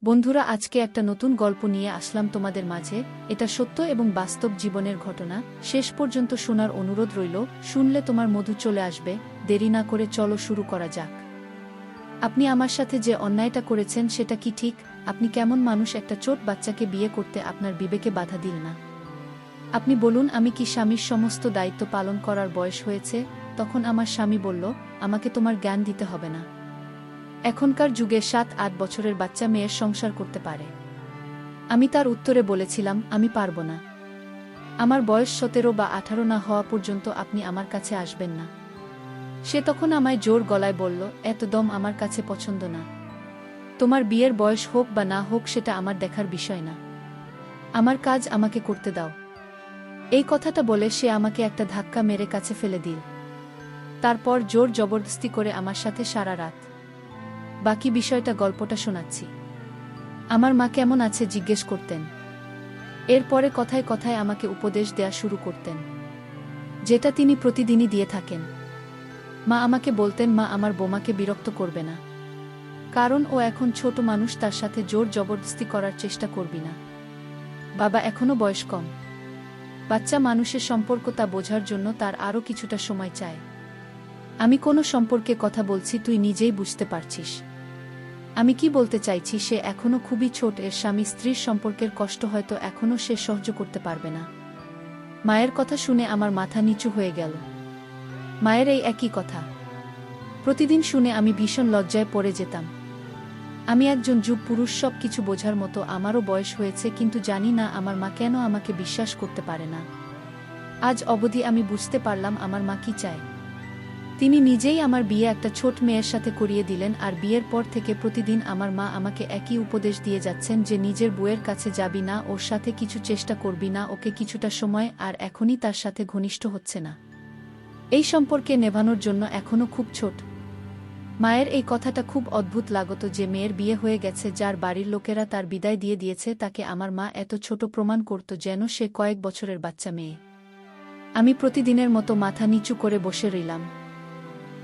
বন্ধুরা, আজকে একটা নতুন গল্প নিয়ে আসলাম তোমাদের মাঝে। এটা সত্য এবং বাস্তব জীবনের ঘটনা। শেষ পর্যন্ত শোনার অনুরোধ রইল। শুনলে তোমার মধু চলে আসবে। দেরি না করে চলো শুরু করা যাক। আপনি আমার সাথে যে অন্যায়টা করেছেন সেটা কি ঠিক? আপনি কেমন মানুষ, একটা ছোট বাচ্চাকে বিয়ে করতে আপনার বিবেকে বাধা দিল না? আপনি বলুন, আমি কি স্বামীর সমস্ত দায়িত্ব পালন করার বয়স হয়েছে? তখন আমার স্বামী বলল, আমাকে তোমার জ্ঞান দিতে হবে না। এখনকার যুগে 7-8 বছরের বাচ্চা মেয়ের সংসার করতে পারে। আমি তার উত্তরে বলেছিলাম, আমি পারব না। আমার বয়স 17 বা 18 না হওয়া পর্যন্ত আপনি আমার কাছে আসবেন না। সে তখন আমায় জোর গলায় বলল, এত দম আমার কাছে পছন্দ না। তোমার বিয়ের বয়স হোক বা না হোক সেটা আমার দেখার বিষয় না। আমার কাজ আমাকে করতে দাও। এই কথাটা বলে সে আমাকে একটা ধাক্কা মেরে কাছে ফেলে দিল। তারপর জোর জবরদস্তি করে আমার সাথে সারা রাত। বাকি বিষয়টা গল্পটা শোনাচ্ছি। আমার মা কেমন আছে জিজ্ঞেস করতেন। এরপরে কথায় কথায় আমাকে উপদেশ দেয়া শুরু করতেন, যেটা তিনি প্রতিদিনই দিয়ে থাকেন। মা আমাকে বলতেন, মা আমার বোমাকে বিরক্ত করবে না, কারণ ও এখন ছোট মানুষ, তার সাথে জোর জবরদস্তি করার চেষ্টা করবি না। বাবা এখনো বয়স কম, বাচ্চা মানুষের সম্পর্ক তা বোঝার জন্য তার আরও কিছুটা সময় চায়। আমি কোনো সম্পর্কে কথা বলছি, তুই নিজেই বুঝতে পারছিস আমি কি বলতে চাইছি। সে এখনো খুবই ছোট, এর স্বামী স্ত্রীর সম্পর্কের কষ্ট হয়তো এখনো সে সহ্য করতে পারবে না। মায়ের কথা শুনে আমার মাথা নিচু হয়ে গেল। মায়ের এই একই কথা প্রতিদিন শুনে আমি ভীষণ লজ্জায় পড়ে যেতাম। আমি একজন যুব পুরুষ, সব কিছু বোঝার মতো আমারও বয়স হয়েছে, কিন্তু জানি না আমার মা কেন আমাকে বিশ্বাস করতে পারে না। আজ অবধি আমি বুঝতে পারলাম আমার মা কি চায়। তিনি নিজেই আমার বিয়ে একটা ছোট মেয়ের সাথে করিয়ে দিলেন, আর বিয়ের পর থেকে প্রতিদিন আমার মা আমাকে একই উপদেশ দিয়ে যাচ্ছেন যে নিজের বউয়ের কাছে যাবি না, ওর সাথে কিছু চেষ্টা করবি না, ওকে কিছুটা সময়, আর এখনই তার সাথে ঘনিষ্ঠ হচ্ছে না। এই সম্পর্কে নেভানোর জন্য এখনো খুব ছোট। মায়ের এই কথাটা খুব অদ্ভুত লাগত যে মেয়ের বিয়ে হয়ে গেছে, যার বাড়ির লোকেরা তার বিদায় দিয়ে দিয়েছে, তাকে আমার মা এত ছোট প্রমাণ করত যেন সে কয়েক বছরের বাচ্চা মেয়ে। আমি প্রতিদিনের মতো মাথা নিচু করে বসে রইলাম।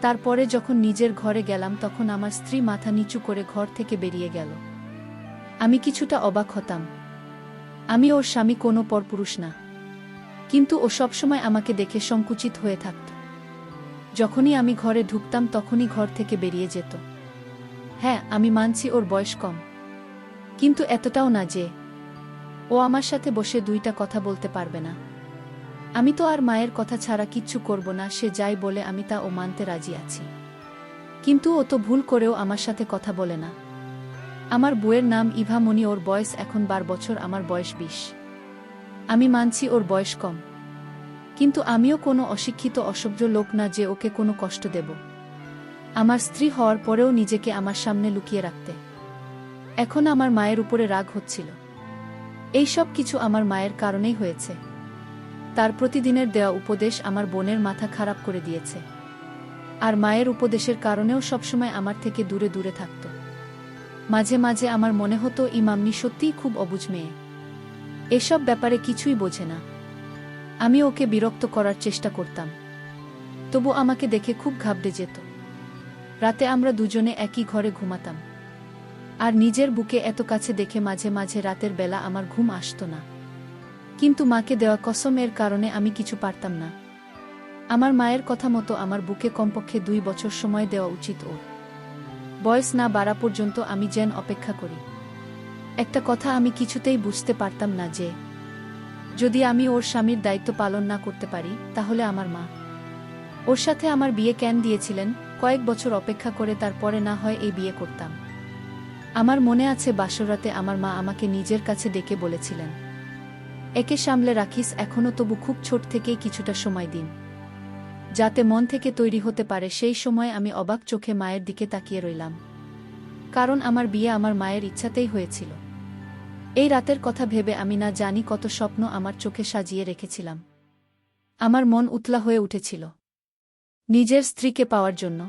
তারপরে যখন নিজের ঘরে গেলাম তখন আমার স্ত্রী মাথা নিচু করে ঘর থেকে বেরিয়ে গেল। আমি কিছুটা অবাক হতাম। আমি ওর স্বামী, কোনো পরপুরুষ না, কিন্তু ও সবসময় আমাকে দেখে সংকুচিত হয়ে থাকত। যখনই আমি ঘরে ঢুকতাম তখনই ঘর থেকে বেরিয়ে যেত। হ্যাঁ, আমি মানছি ওর বয়স কম, কিন্তু এতটাও না যে ও আমার সাথে বসে দুইটা কথা বলতে পারবে না। আমি তো আর মায়ের কথা ছাড়া কিচ্ছু করব না, সে যাই বলে আমি তা ও মানতে রাজি আছি। কিন্তু ও তো ভুল করেও আমার সাথে কথা বলে না। আমার বউয়ের নাম ইভা মনি, ওর বয়স এখন 12 বছর, আমার বয়স 20। আমি মানছি ওর বয়স কম, কিন্তু আমিও কোনো অশিক্ষিত অসভ্য লোক না যে ওকে কোনো কষ্ট দেব। আমার স্ত্রী হওয়ার পরেও নিজেকে আমার সামনে লুকিয়ে রাখতে এখন আমার মায়ের উপরে রাগ হচ্ছিল। এই সব কিছু আমার মায়ের কারণেই হয়েছে। তার প্রতিদিনের দেওয়া উপদেশ আমার বোনের মাথা খারাপ করে দিয়েছে, আর মায়ের উপদেশের কারণেও সবসময় আমার থেকে দূরে দূরে থাকত। মাঝে মাঝে আমার মনে হতো ইমামনি সত্যিই খুব অবুঝ মেয়ে, এসব ব্যাপারে কিছুই বোঝে না। আমি ওকে বিরক্ত করার চেষ্টা করতাম, তবু আমাকে দেখে খুব ঘাবড়ে যেত। রাতে আমরা দুজনে একই ঘরে ঘুমাতাম, আর নিজের বুকে এত কাছে দেখে মাঝে মাঝে রাতের বেলা আমার ঘুম আসত না। কিন্তু মাকে দেওয়া কসমের কারণে আমি কিছু পারতাম না। আমার মায়ের কথা মতো আমার বুকে কমপক্ষে 2 বছর সময় দেওয়া উচিত। ওর বয়স না বাড়া পর্যন্ত আমি যেন অপেক্ষা করি। একটা কথা আমি কিছুতেই বুঝতে পারতাম না যে যদি আমি ওর স্বামীর দায়িত্ব পালন না করতে পারি, তাহলে আমার মা ওর সাথে আমার বিয়ে কেন দিয়েছিলেন। কয়েক বছর অপেক্ষা করে তারপরে না হয় এই বিয়ে করতাম। আমার মনে আছে বাসরাতে আমার মা আমাকে নিজের কাছে ডেকে বলেছিলেন, একে সামলে রাখিস, এখনো তবু খুব ছোট থেকেই কিছুটা সময় দিন, যাতে মন থেকে তৈরি হতে পারে। সেই সময় আমি অবাক চোখে মায়ের দিকে তাকিয়ে রইলাম, কারণ আমার বিয়ে আমার মায়ের ইচ্ছাতেই হয়েছিল। এই রাতের কথা ভেবে আমি না জানি কত স্বপ্ন আমার চোখে সাজিয়ে রেখেছিলাম। আমার মন উতলা হয়ে উঠেছিল নিজের স্ত্রীকে পাওয়ার জন্য,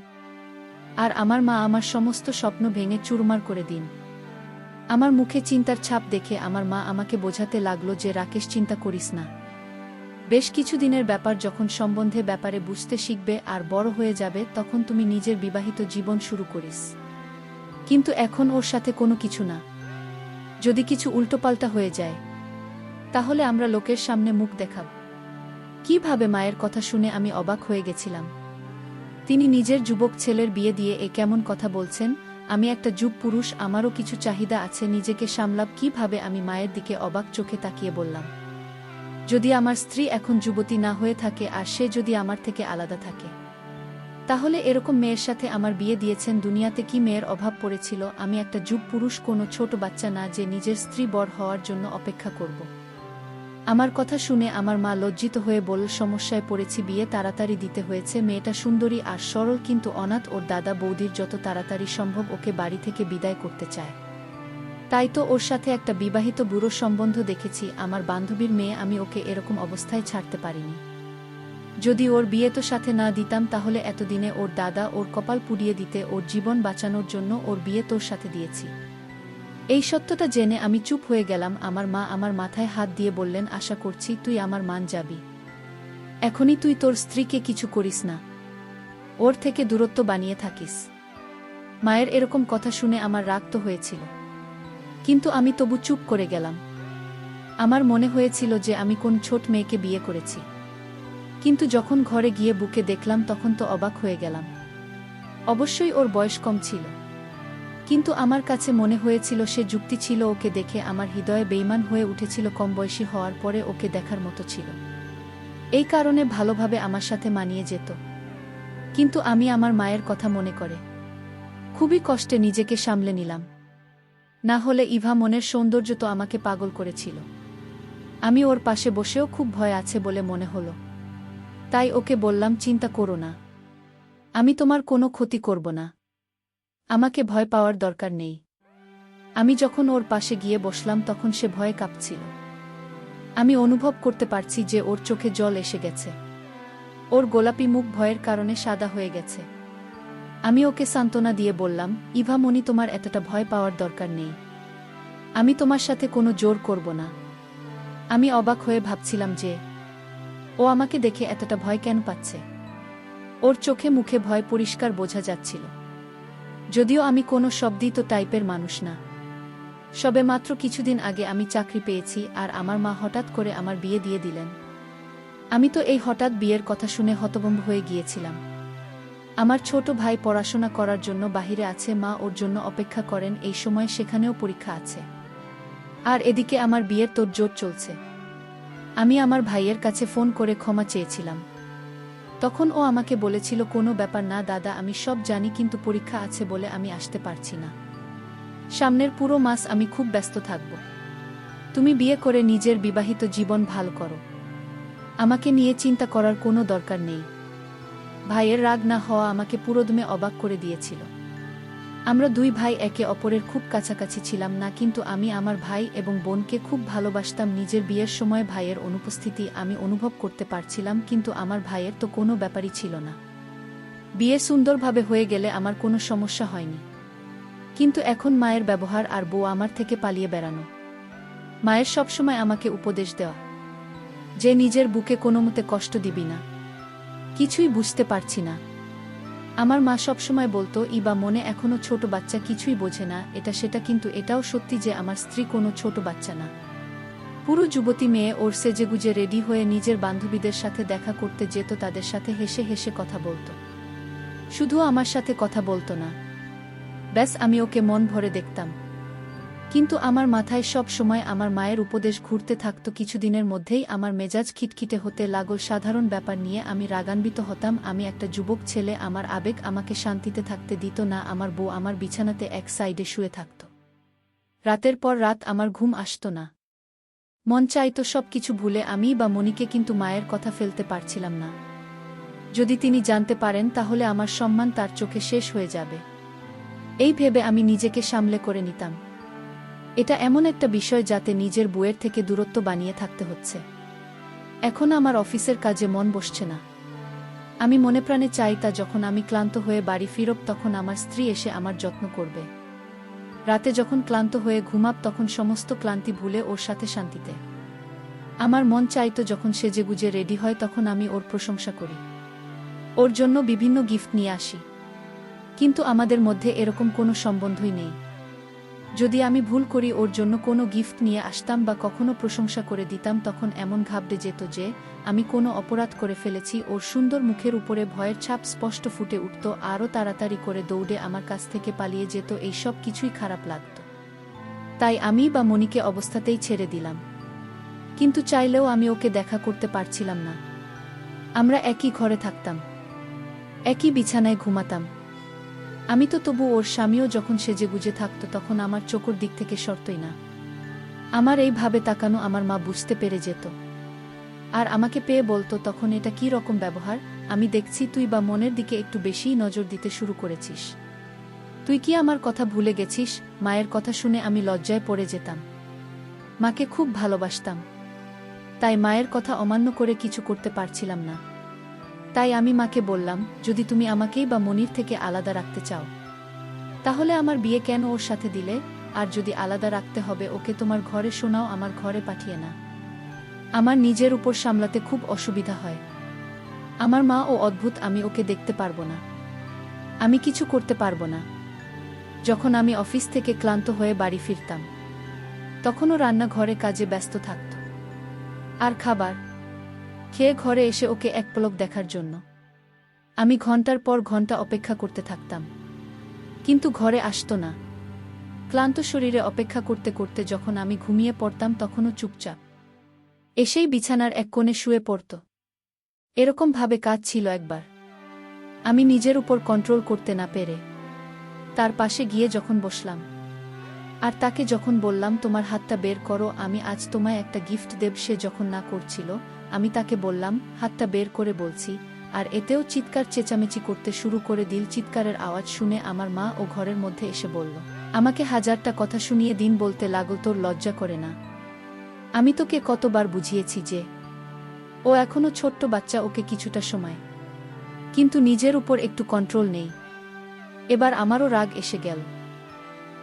আর আমার মা আমার সমস্ত স্বপ্ন ভেঙে চুরমার করে দিন। আমার মুখে চিন্তার ছাপ দেখে আমার মা আমাকে বোঝাতে লাগলো যে রাকেশ, চিন্তা করিস না। বেশ কিছুদিনের ব্যাপার, যখন সম্বন্ধে ব্যাপারে বুঝতে শিখবে আর বড় হয়ে যাবে তখন তুমি নিজের বিবাহিত জীবন শুরু করিস। কিন্তু এখন ওর সাথে কোনো কিছু না। যদি কিছু উল্টোপাল্টা হয়ে যায় তাহলে আমরা লোকের সামনে মুখ দেখাব কিভাবে? মায়ের কথা শুনে আমি অবাক হয়ে গেছিলাম। তিনি নিজের যুবক ছেলের বিয়ে দিয়ে এ কেমন কথা বলছেন? আমি একটা যুব পুরুষ, আমারও কিছু চাহিদা আছে, নিজেকে সামলাব কিভাবে? আমি মায়ের দিকে অবাক চোখে তাকিয়ে বললাম, যদি আমার স্ত্রী এখন যুবতী না হয়ে থাকে আর সে যদি আমার থেকে আলাদা থাকে, তাহলে এরকম মেয়ের সাথে আমার বিয়ে দিয়েছেন? দুনিয়াতে কি মেয়ের অভাব পড়েছিল? আমি একটা যুব পুরুষ, কোনো ছোট বাচ্চা না যে নিজের স্ত্রী বড় হওয়ার জন্য অপেক্ষা করব। আমার কথা শুনে আমার মা লজ্জিত হয়ে বলল, সমস্যায় পড়েছি, বিয়ে তাড়াতাড়ি দিতে হয়েছে। মেয়েটা সুন্দরী আর সরল, কিন্তু অনাথ। ওর দাদা বৌদির যত তাড়াতাড়ি সম্ভব ওকে বাড়ি থেকে বিদায় করতে চায়। তাই তো ওর সাথে একটা বিবাহিত বুড়ো সম্বন্ধ দেখেছি, আমার বান্ধবীর মেয়ে। আমি ওকে এরকম অবস্থায় ছাড়তে পারিনি। যদি ওর বিয়ে তো সাথে না দিতাম তাহলে এতদিনে ওর দাদা ওর কপাল পুড়িয়ে দিতে। ওর জীবন বাঁচানোর জন্য ওর বিয়ে তোর সাথে দিয়েছি। এই সত্যটা জেনে আমি চুপ হয়ে গেলাম। আমার মা আমার মাথায় হাত দিয়ে বললেন, আশা করছি তুই আমার মান যাবি। এখনই তুই তোর স্ত্রীকে কিছু করিস না, ওর থেকে দূরত্ব বানিয়ে থাকিস। মায়ের এরকম কথা শুনে আমার রাগ তো হয়েছিল, কিন্তু আমি তবু চুপ করে গেলাম। আমার মনে হয়েছিল যে আমি কোন ছোট মেয়েকে বিয়ে করেছি, কিন্তু যখন ঘরে গিয়ে বুকে দেখলাম তখন তো অবাক হয়ে গেলাম। অবশ্যই ওর বয়স কম ছিল, কিন্তু আমার কাছে মনে হয়েছিল সে যুক্তি ছিল। ওকে দেখে আমার হৃদয়ে বেইমান হয়ে উঠেছিল। কম বয়সী হওয়ার পরে ওকে দেখার মতো ছিল, এই কারণে ভালোভাবে আমার সাথে মানিয়ে যেত। কিন্তু আমি আমার মায়ের কথা মনে করে খুবই কষ্টে নিজেকে সামলে নিলাম। না হলে ইভা মনের সৌন্দর্য তো আমাকে পাগল করেছিল। আমি ওর পাশে বসেও খুব ভয় আছে বলে মনে হলো, তাই ওকে বললাম, চিন্তা করো না, আমি তোমার কোনো ক্ষতি করব না, আমাকে ভয় পাওয়ার দরকার নেই। আমি যখন ওর পাশে গিয়ে বসলাম তখন সে ভয়ে কাঁপছিল। আমি অনুভব করতে পারছি যে ওর চোখে জল এসে গেছে, ওর গোলাপি মুখ ভয়ের কারণে সাদা হয়ে গেছে। আমি ওকে সান্ত্বনা দিয়ে বললাম, ইভা মনি, তোমার এতটা ভয় পাওয়ার দরকার নেই, আমি তোমার সাথে কোনো জোর করব না। আমি অবাক হয়ে ভাবছিলাম যে ও আমাকে দেখে এতটা ভয় কেন পাচ্ছে। ওর চোখে মুখে ভয় পরিষ্কার বোঝা যাচ্ছিল, যদিও আমি কোনো শব্দিত টাইপের মানুষ না। সবে মাত্র কিছুদিন আগে আমি চাকরি পেয়েছি আর আমার মা হঠাৎ করে আমার বিয়ে দিয়ে দিলেন। আমি তো এই হঠাৎ বিয়ের কথা শুনে হতভম্ব হয়ে গিয়েছিলাম। আমার ছোট ভাই পড়াশোনা করার জন্য বাহিরে আছে, মা ওর জন্য অপেক্ষা করেন, এই সময় সেখানেও পরীক্ষা আছে। আর এদিকে আমার বিয়ের তোড়জোড় চলছে। আমি আমার ভাইয়ের কাছে ফোন করে ক্ষমা চেয়েছিলাম। তখন ও আমাকে বলেছিল, কোনো ব্যাপার না দাদা, আমি সব জানি, কিন্তু পরীক্ষা আছে বলে আমি আসতে পারছি না। সামনের পুরো মাস আমি খুব ব্যস্ত থাকব। তুমি বিয়ে করে নিজের বিবাহিত জীবন ভালো করো, আমাকে নিয়ে চিন্তা করার কোনো দরকার নেই। ভাইয়ের রাগ না হওয়া আমাকে পুরোদমে অবাক করে দিয়েছিল। আমরা দুই ভাই একে অপরের খুব কাছাকাছি ছিলাম না, কিন্তু আমি আমার ভাই এবং বোনকে খুব ভালোবাসতাম। নিজের বিয়ের সময় ভাইয়ের অনুপস্থিতি আমি অনুভব করতে পারছিলাম, কিন্তু আমার ভাইয়ের তো কোনো ব্যাপারই ছিল না। বিয়ে সুন্দরভাবে হয়ে গেলে আমার কোনো সমস্যা হয়নি, কিন্তু এখন মায়ের ব্যবহার আর বউ আমার থেকে পালিয়ে বেড়ানো। মায়ের সবসময় আমাকে উপদেশ দেওয়া যে নিজের বুকে কোনোমতে কষ্ট দিবি না। কিছুই বুঝতে পারছি না। আমার মা সবসময় বলতো, ইবা মনে এখনো ছোট বাচ্চা, কিছুই বোঝে না, এটা সেটা, কিন্তু এটাও সত্যি যে আমার স্ত্রী কোনো ছোট বাচ্চা না, পুরো যুবতী মেয়ে। ওর সেজেগুজে রেডি হয়ে নিজের বান্ধবীদের সাথে দেখা করতে যেত, তাদের সাথে হেসে হেসে কথা বলতো। শুধু আমার সাথে কথা বলতো না, ব্যাস আমি ওকে মন ভরে দেখতাম। কিন্তু আমার মাথায় সব সময় আমার মায়ের উপদেশ ঘুরতে থাকতো। কিছুদিনের মধ্যেই আমার মেজাজ খিটখিটে হতে লাগল। সাধারণ ব্যাপার নিয়ে আমি রাগান্বিত হতাম। আমি একটা যুবক ছেলে, আমার আবেগ আমাকে শান্তিতে থাকতে দিত না। আমার বউ আমার বিছানাতে এক সাইডে শুয়ে থাকত। রাতের পর রাত আমার ঘুম আসত না। মন চাইতো সব কিছু ভুলে আমি বা মনিকে, কিন্তু মায়ের কথা ফেলতে পারছিলাম না। যদি তিনি জানতে পারেন তাহলে আমার সম্মান তার চোখে শেষ হয়ে যাবে, এই ভেবে আমি নিজেকে সামলে করে নিতাম। এটা এমন একটা বিষয় যাতে নিজের বউয়ের থেকে দূরত্ব বানিয়ে থাকতে হচ্ছে। এখন আমার অফিসের কাজে মন বসছে না। আমি মনে প্রাণে চাই তা যখন আমি ক্লান্ত হয়ে বাড়ি ফিরব তখন আমার স্ত্রী এসে আমার যত্ন করবে। রাতে যখন ক্লান্ত হয়ে ঘুমাব তখন সমস্ত ক্লান্তি ভুলে ওর সাথে শান্তিতে। আমার মন চাইতো যখন সেজেগুজে রেডি হয় তখন আমি ওর প্রশংসা করি, ওর জন্য বিভিন্ন গিফট নিয়ে আসি। কিন্তু আমাদের মধ্যে এরকম কোনো সম্বন্ধই নেই। যদি আমি ভুল করি ওর জন্য কোনো গিফট নিয়ে আসতাম বা কখনো প্রশংসা করে দিতাম, তখন এমন ঘাবড়ে যেত যে আমি কোনো অপরাধ করে ফেলেছি। ওর সুন্দর মুখের উপরে ভয়ের ছাপ স্পষ্ট ফুটে উঠত, আরও তাড়াতাড়ি করে দৌড়ে আমার কাছ থেকে পালিয়ে যেত। এইসব কিছুই খারাপ লাগত। তাই আমি বা মনিকে অবস্থাতেই ছেড়ে দিলাম। কিন্তু চাইলেও আমি ওকে দেখা করতে পারছিলাম না। আমরা একই ঘরে থাকতাম, একই বিছানায় ঘুমাতাম। আমি তো তবু, ওর স্বামীও যখন সেজেগুজে থাকত তখন আমার চোখের দিক থেকে সরতই না। আমার এইভাবে তাকানো আমার মা বুঝতে পেরে যেত, আর আমাকে পেয়ে বলতো, তখন এটা কি রকম ব্যবহার? আমি দেখছি তুই বা মনের দিকে একটু বেশিই নজর দিতে শুরু করেছিস। তুই কি আমার কথা ভুলে গেছিস? মায়ের কথা শুনে আমি লজ্জায় পড়ে যেতাম। মাকে খুব ভালোবাসতাম, তাই মায়ের কথা অমান্য করে কিছু করতে পারছিলাম না। তাই আমি মাকে বললাম, যদি তুমি আমাকেই বা মনির থেকে আলাদা রাখতে চাও, তাহলে আমার বিয়ে কেন ওর সাথে দিলে? আর যদি আলাদা রাখতে হবে ওকে তোমার ঘরে, শোনাও, আমার ঘরে পাঠিয়ে না। আমার নিজের উপর সামলাতে খুব অসুবিধা হয়। আমার মা ও অদ্ভুত, আমি ওকে দেখতে পারবো না, আমি কিছু করতে পারবো না। যখন আমি অফিস থেকে ক্লান্ত হয়ে বাড়ি ফিরতাম, তখনও রান্নাঘরে কাজে ব্যস্ত থাকত, আর খাবার খেয়ে ঘরে এসে ওকে এক পলক দেখার জন্য আমি ঘন্টার পর ঘন্টা অপেক্ষা করতে থাকতাম। কিন্তু ঘরে আসতো না। ক্লান্ত শরীরে অপেক্ষা করতে করতে যখন আমি ঘুমিয়ে পড়তাম, তখনও চুপচাপ এসেই বিছানার এক কোণে শুয়ে পড়ত। এরকম ভাবে কাজ ছিল একবার। আমি নিজের উপর কন্ট্রোল করতে না পেরে তার পাশে গিয়ে যখন বসলাম, আর তাকে যখন বললাম, তোমার হাতটা বের করো, আমি আজ তোমায় একটা গিফট দেব। সে যখন না করছিল, আমি তাকে বললাম, হাতটা বের করে বলছি, আর এতেও চিৎকার চেঁচামেচি করতে শুরু করে দিল। চিৎকারের আওয়াজ শুনে আমার মা ও ঘরের মধ্যে এসে বলল, আমাকে হাজারটা কথা শুনিয়ে দিন বলতে লাগল, তোর লজ্জা করে না? আমি তোকে কতবার বুঝিয়েছি যে ও এখনো ছোট্ট বাচ্চা, ওকে কিছুটা সময়, কিন্তু নিজের উপর একটু কন্ট্রোল নেই। এবার আমারও রাগ এসে গেল।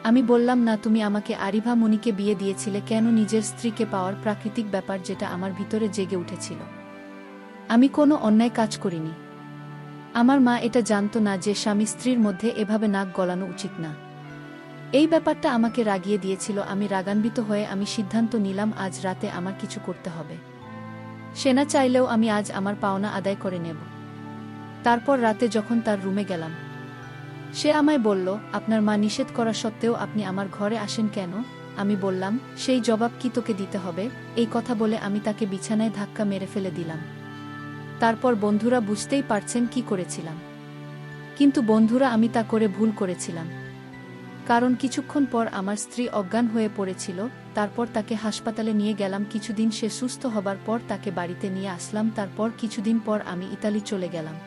আমি বললাম, না, তুমি আমাকে আরিভা মনিকে বিয়ে দিয়েছিলে কেন? নিজের স্ত্রীকে পাওয়ার প্রাকৃতিক ব্যাপার যেটা আমার ভিতরে জেগে উঠেছিল। আমি কোনো অন্যায় কাজ করিনি। আমার মা এটা জানতো না যে স্বামী স্ত্রীর মধ্যে এভাবে নাক গলানো উচিত না। এই ব্যাপারটা আমাকে রাগিয়ে দিয়েছিল। আমি রাগান্বিত হয়ে আমি সিদ্ধান্ত নিলাম, আজ রাতে আমার কিছু করতে হবে। সে না চাইলেও আমি আজ আমার পাওনা আদায় করে নেব। তারপর রাতে যখন তার রুমে গেলাম, সে আমায় বলল, আপনার মা নিষেধ করা সত্ত্বেও আপনি আমার ঘরে আসেন কেন? আমি বললাম, সেই জবাব কি তোকে দিতে হবে? এই কথা বলে আমি তাকে বিছানায় ধাক্কা মেরে ফেলে দিলাম। তারপর বন্ধুরা বুঝতেই পারছেন কি করেছিলাম। কিন্তু বন্ধুরা, আমি তা করে ভুল করেছিলাম। কারণ কিছুক্ষণ পর আমার স্ত্রী অজ্ঞান হয়ে পড়েছিল। তারপর তাকে হাসপাতালে নিয়ে গেলাম। কিছুদিন সে সুস্থ হবার পর তাকে বাড়িতে নিয়ে আসলাম। তারপর কিছুদিন পর আমি ইতালি চলে গেলাম।